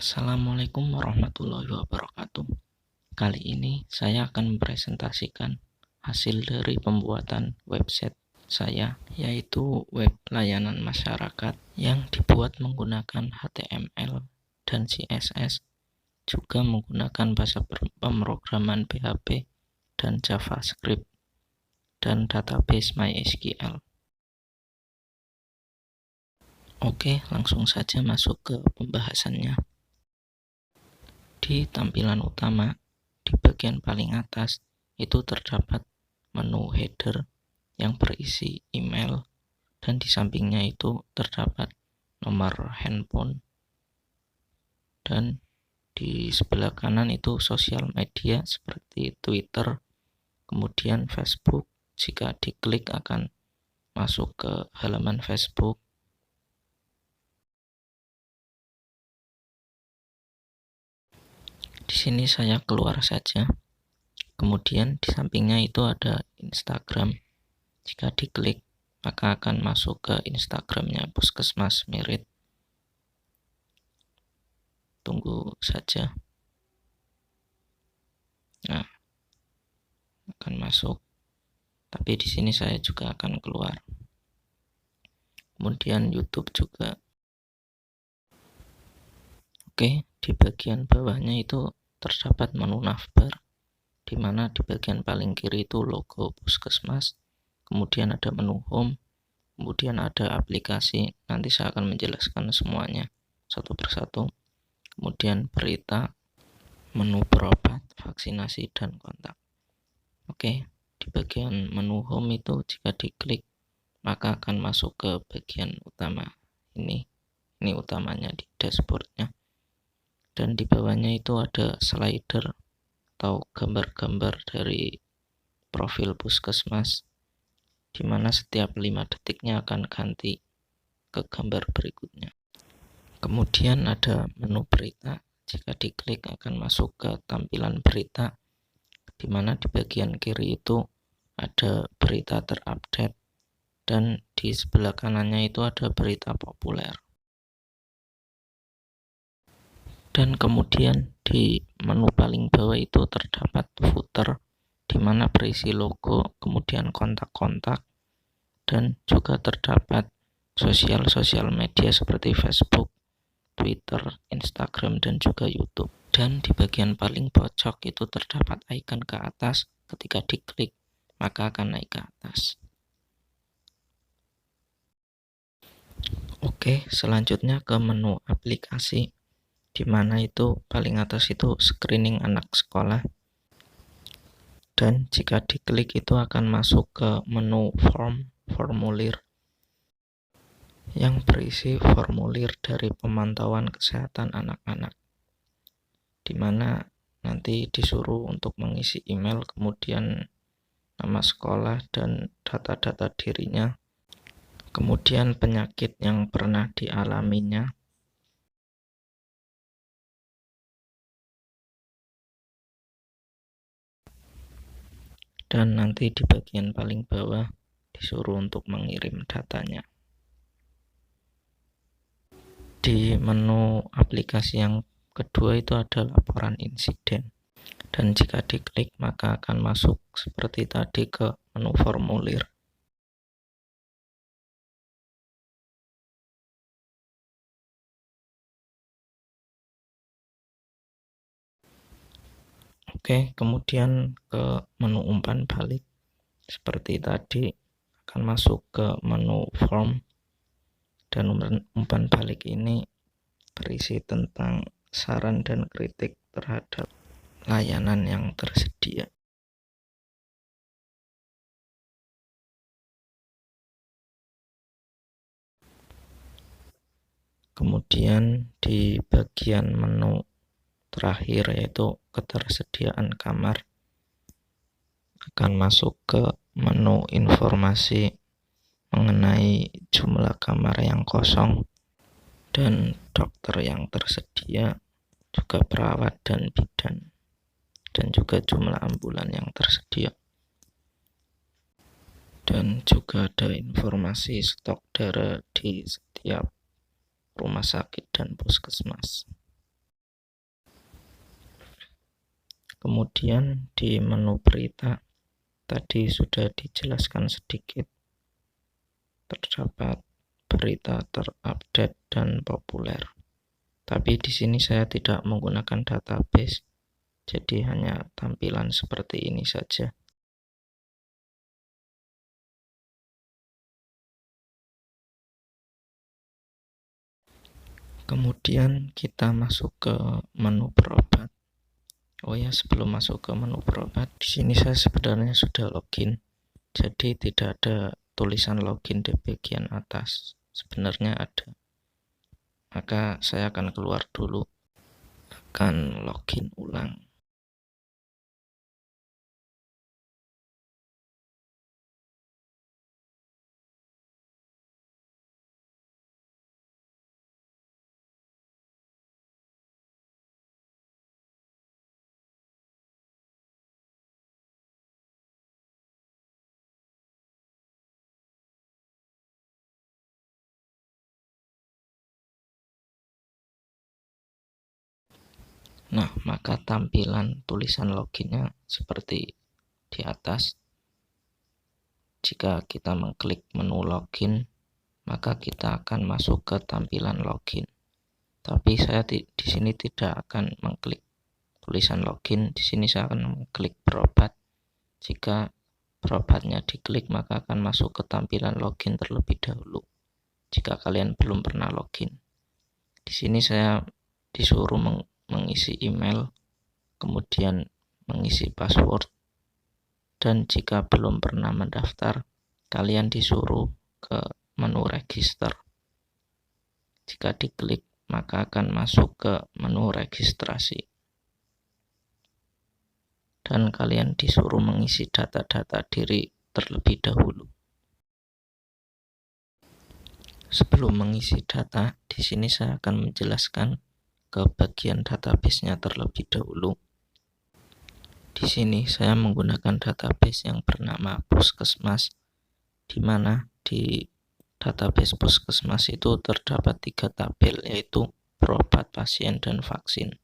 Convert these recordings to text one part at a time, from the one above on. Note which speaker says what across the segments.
Speaker 1: Assalamualaikum warahmatullahi wabarakatuh. Kali ini saya akan mempresentasikan hasil dari pembuatan website saya, yaitu web layanan masyarakat yang dibuat menggunakan HTML dan CSS, juga menggunakan bahasa pemrograman PHP dan JavaScript, dan database MySQL. Oke, langsung saja masuk ke pembahasannya. Di tampilan utama, di bagian paling atas, itu terdapat menu header yang berisi email, dan di sampingnya itu terdapat nomor handphone, dan di sebelah kanan itu sosial media seperti Twitter, kemudian Facebook. Jika diklik akan masuk ke halaman Facebook. Di sini saya keluar saja. Kemudian di sampingnya itu ada Instagram. Jika diklik maka akan masuk ke Instagramnya Puskesmas Merit. Tunggu saja. Nah, akan masuk. Tapi di sini saya juga akan keluar. Kemudian YouTube juga. Oke, di bagian bawahnya itu terdapat menu navbar, di mana di bagian paling kiri itu logo Puskesmas. Kemudian ada menu home, kemudian ada aplikasi. Nanti saya akan menjelaskan semuanya satu persatu. Kemudian berita, menu berobat, vaksinasi, dan kontak. Oke, di bagian menu home itu jika diklik maka akan masuk ke bagian utama. Ini utamanya di dashboardnya. Dan di bawahnya itu ada slider atau gambar-gambar dari profil Puskesmas, di mana setiap 5 detiknya akan ganti ke gambar berikutnya. Kemudian ada menu berita. Jika diklik akan masuk ke tampilan berita, di mana di bagian kiri itu ada berita terupdate, dan di sebelah kanannya itu ada berita populer. Dan kemudian di menu paling bawah itu terdapat footer, di mana berisi logo, kemudian kontak-kontak, dan juga terdapat sosial media seperti Facebook, Twitter, Instagram, dan juga YouTube. Dan di bagian paling pojok itu terdapat icon ke atas. Ketika diklik maka akan naik ke atas. Oke, selanjutnya ke menu aplikasi, di mana itu paling atas itu screening anak sekolah. Dan jika diklik itu akan masuk ke menu formulir, yang berisi formulir dari pemantauan kesehatan anak-anak, di mana nanti disuruh untuk mengisi email, kemudian nama sekolah dan data-data dirinya, kemudian penyakit yang pernah dialaminya, dan nanti di bagian paling bawah disuruh untuk mengirim datanya. Di menu aplikasi yang kedua itu ada laporan insiden, dan jika diklik maka akan masuk seperti tadi ke menu formulir. Oke, kemudian ke menu umpan balik. Seperti tadi akan masuk ke menu form, dan umpan balik ini berisi tentang saran dan kritik terhadap layanan yang tersedia. Kemudian di bagian menu terakhir yaitu ketersediaan kamar, akan masuk ke menu informasi mengenai jumlah kamar yang kosong dan dokter yang tersedia, juga perawat dan bidan, dan juga jumlah ambulan yang tersedia. Dan juga ada informasi stok darah di setiap rumah sakit dan puskesmas. Kemudian di menu berita tadi sudah dijelaskan sedikit, terdapat berita terupdate dan populer. Tapi di sini saya tidak menggunakan database, jadi hanya tampilan seperti ini saja. Kemudian kita masuk ke menu berobat. Oh ya, sebelum masuk ke menu berobat, di sini saya sebenarnya sudah login. Jadi tidak ada tulisan login di bagian atas. Sebenarnya ada. Maka saya akan keluar dulu, akan login ulang. Nah, maka tampilan tulisan loginnya seperti di atas. Jika kita mengklik menu login, maka kita akan masuk ke tampilan login. Tapi saya di sini tidak akan mengklik tulisan login. Di sini saya akan mengklik berobat. Jika berobatnya diklik, maka akan masuk ke tampilan login terlebih dahulu. Jika kalian belum pernah login, di sini saya disuruh mengisi email, kemudian mengisi password, dan jika belum pernah mendaftar, kalian disuruh ke menu register. Jika diklik, maka akan masuk ke menu registrasi. Dan kalian disuruh mengisi data-data diri terlebih dahulu. Sebelum mengisi data, di sini saya akan menjelaskan ke bagian database-nya terlebih dahulu. Di sini saya menggunakan database yang bernama Puskesmas, di mana di database Puskesmas itu terdapat 3 tabel, yaitu berobat, pasien, dan vaksin.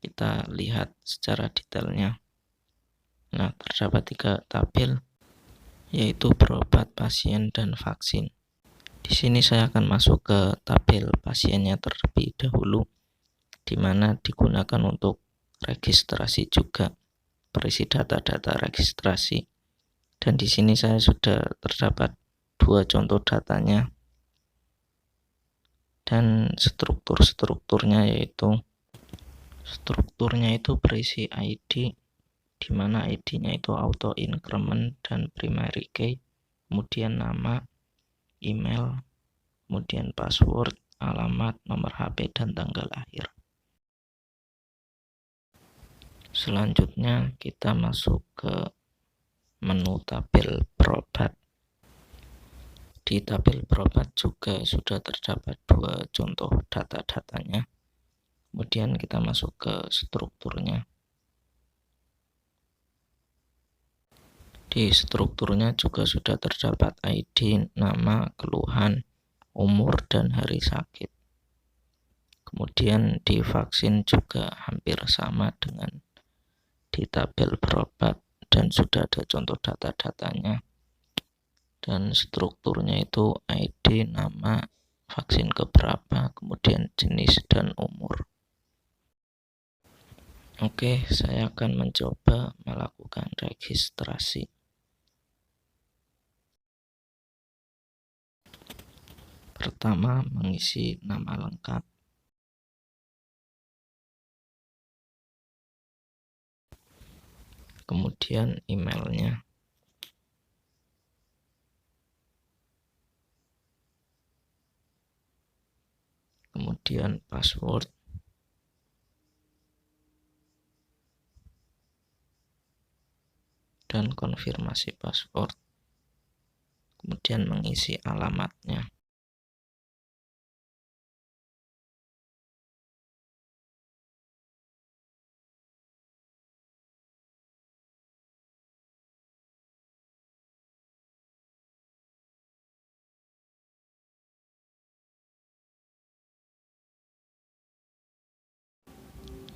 Speaker 1: Kita lihat secara detailnya. Nah, terdapat 3 tabel, yaitu berobat, pasien, dan vaksin. Di sini saya akan masuk ke tabel pasiennya terlebih dahulu, di mana digunakan untuk registrasi juga, berisi data-data registrasi. Dan di sini saya sudah terdapat 2 contoh datanya, dan strukturnya yaitu berisi ID, di mana ID-nya itu auto increment dan primary key, kemudian nama, email, kemudian password, alamat, nomor HP, dan tanggal lahir. Selanjutnya kita masuk ke menu tabel berobat. Di tabel berobat juga sudah terdapat 2 contoh data-datanya. Kemudian kita masuk ke strukturnya. Di strukturnya juga sudah terdapat ID, nama, keluhan, umur, dan hari sakit. Kemudian di vaksin juga hampir sama dengan di tabel berobat, dan sudah ada contoh data-datanya. Dan strukturnya itu ID, nama, vaksin keberapa, kemudian jenis, dan umur. Oke, saya akan mencoba melakukan registrasi. Pertama, mengisi nama lengkap. Kemudian emailnya. Kemudian password. Dan konfirmasi password. Kemudian mengisi alamatnya.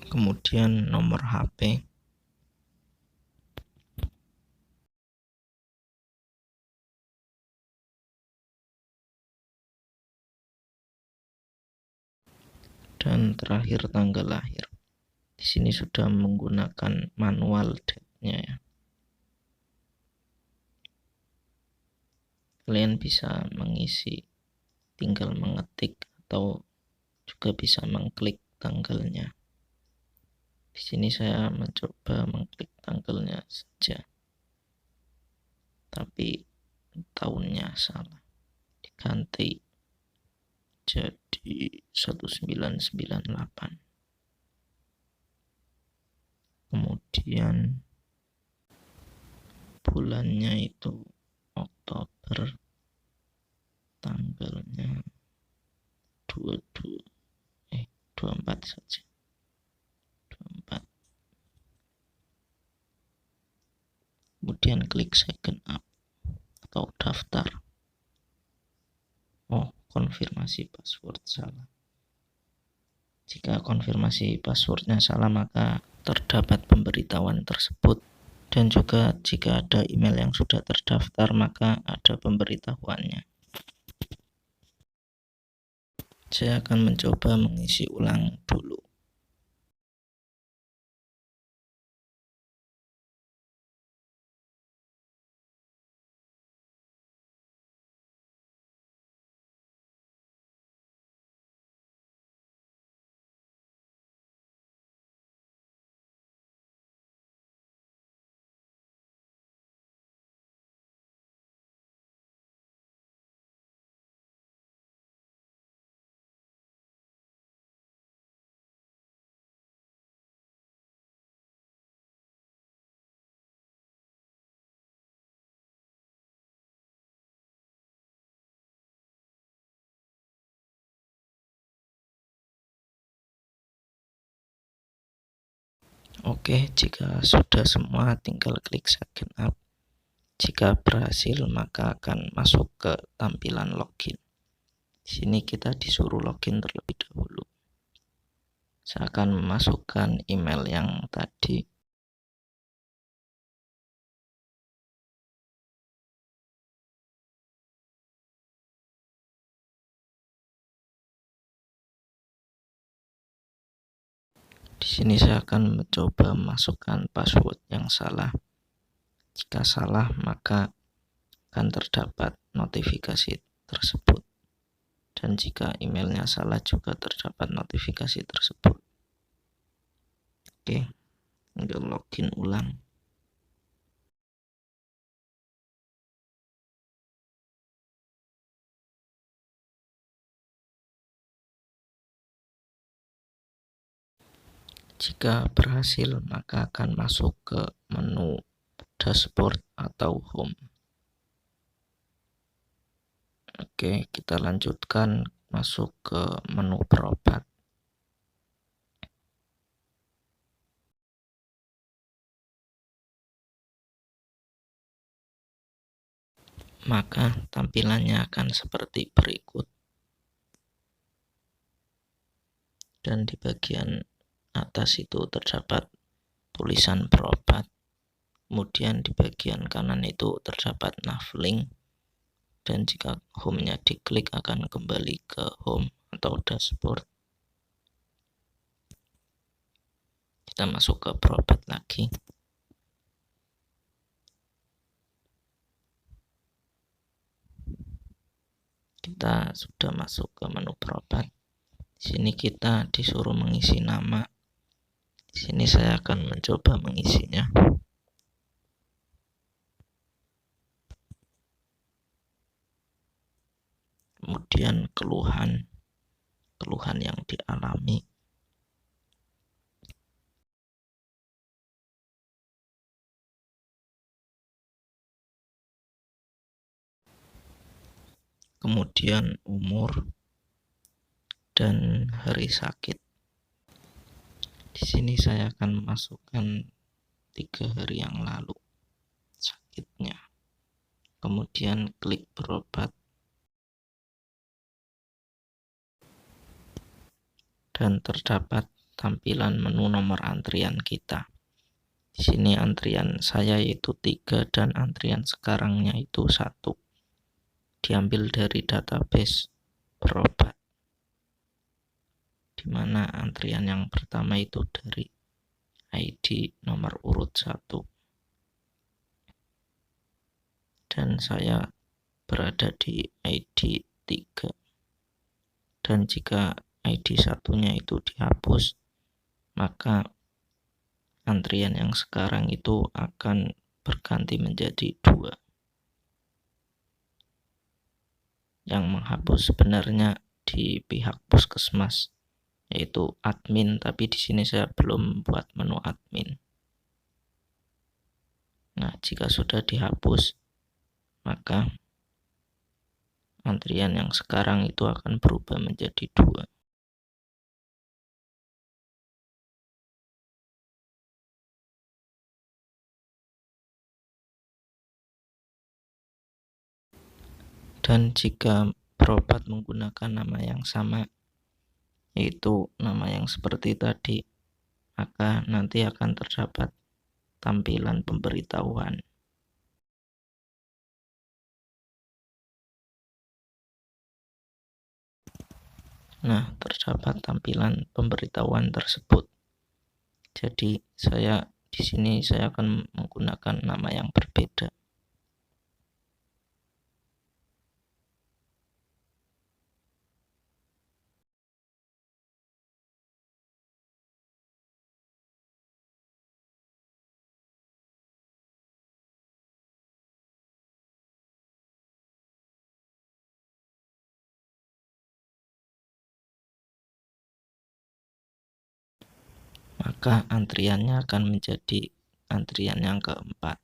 Speaker 1: Kemudian nomor HP. dan terakhir tanggal lahir. Di sini sudah menggunakan manual date-nya ya. Kalian bisa mengisi, tinggal mengetik atau juga bisa mengklik tanggalnya. Di sini saya mencoba mengklik tanggalnya saja, tapi tahunnya salah, diganti jadi 1998. Kemudian bulannya itu Oktober, tanggalnya 24 saja. 24. Kemudian klik second up atau daftar. Oh, konfirmasi password salah. Jika konfirmasi passwordnya salah, maka terdapat pemberitahuan tersebut. Dan juga jika ada email yang sudah terdaftar, maka ada pemberitahuannya. Saya akan mencoba mengisi ulang dulu. Oke, jika sudah semua tinggal klik second up. Jika berhasil, maka akan masuk ke tampilan login. Di sini kita disuruh login terlebih dahulu. Saya akan memasukkan email yang tadi. Di sini saya akan mencoba memasukkan password yang salah. Jika salah, maka akan terdapat notifikasi tersebut. Dan jika emailnya salah, juga terdapat notifikasi tersebut. Oke, tinggal login ulang. Jika berhasil, maka akan masuk ke menu dashboard atau home. Oke, kita lanjutkan masuk ke menu berobat. Maka tampilannya akan seperti berikut. Dan di bagian atas itu terdapat tulisan berobat. Kemudian di bagian kanan itu terdapat navlink. Dan jika home-nya diklik akan kembali ke home atau dashboard. Kita masuk ke berobat lagi. Kita sudah masuk ke menu berobat. Di sini kita disuruh mengisi nama. Di sini saya akan mencoba mengisinya. Kemudian keluhan yang dialami. Kemudian umur dan hari sakit. Di sini saya akan masukkan 3 hari yang lalu sakitnya. Kemudian klik berobat. Dan terdapat tampilan menu nomor antrian kita. Di sini antrian saya yaitu 3 dan antrian sekarangnya itu 1. Diambil dari database berobat. di mana antrian yang pertama itu dari ID nomor urut 1 dan saya berada di ID 3. Dan jika ID satunya itu dihapus, maka antrian yang sekarang itu akan berganti menjadi 2. Yang menghapus sebenarnya di pihak puskesmas, yaitu admin, tapi di sini saya belum buat menu admin. Nah, jika sudah dihapus, maka antrian yang sekarang itu akan berubah menjadi 2. Dan jika berobat menggunakan nama yang sama, yaitu nama yang seperti tadi, maka nanti akan terdapat tampilan pemberitahuan. Nah, terdapat tampilan pemberitahuan tersebut. Jadi di sini saya akan menggunakan nama yang berbeda. Maka antriannya akan menjadi antrian yang keempat.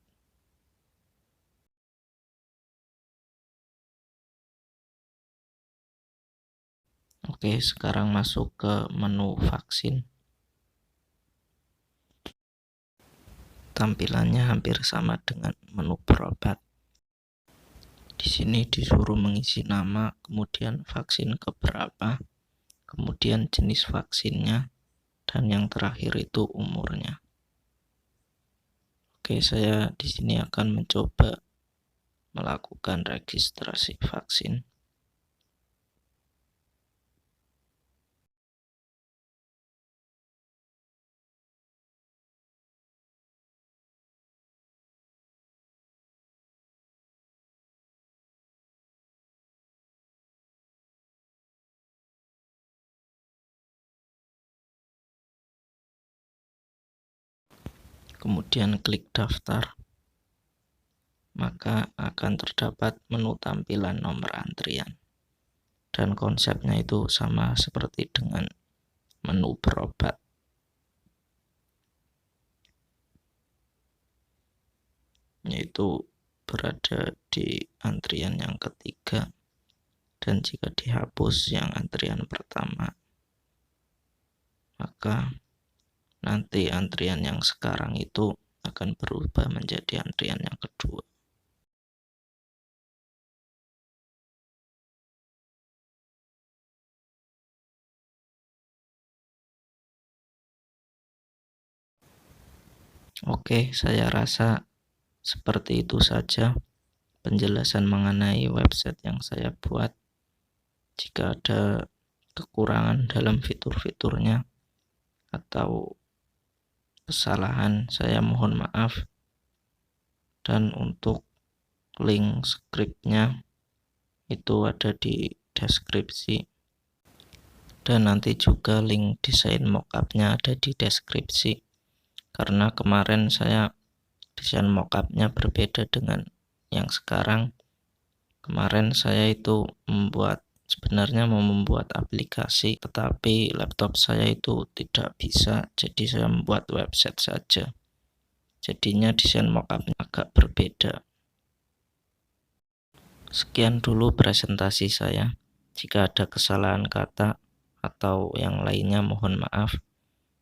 Speaker 1: Oke, sekarang masuk ke menu vaksin. Tampilannya hampir sama dengan menu berobat. Di sini disuruh mengisi nama, kemudian vaksin keberapa, kemudian jenis vaksinnya, dan yang terakhir itu umurnya. Oke, saya di sini akan mencoba melakukan registrasi vaksin. Kemudian klik daftar, maka akan terdapat menu tampilan nomor antrian. Dan konsepnya itu sama seperti dengan menu berobat. Yaitu berada di antrian yang ketiga, dan jika dihapus yang antrian pertama, maka nanti antrian yang sekarang itu akan berubah menjadi antrian yang kedua. Oke, saya rasa seperti itu saja penjelasan mengenai website yang saya buat. Jika ada kekurangan dalam fitur-fiturnya atau kesalahan, saya mohon maaf. Dan untuk link skripnya itu ada di deskripsi, dan nanti juga link desain mockupnya ada di deskripsi. Karena kemarin saya desain mockupnya berbeda dengan yang sekarang. Kemarin saya itu sebenarnya mau membuat aplikasi, tetapi laptop saya itu tidak bisa, jadi saya membuat website saja. Jadinya desain mockupnya agak berbeda. Sekian dulu presentasi saya. Jika ada kesalahan kata atau yang lainnya mohon maaf.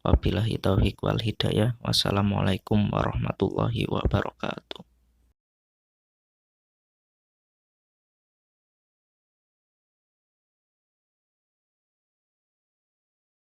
Speaker 1: Wabillahi taufiq wal hidayah. Wassalamualaikum warahmatullahi wabarakatuh.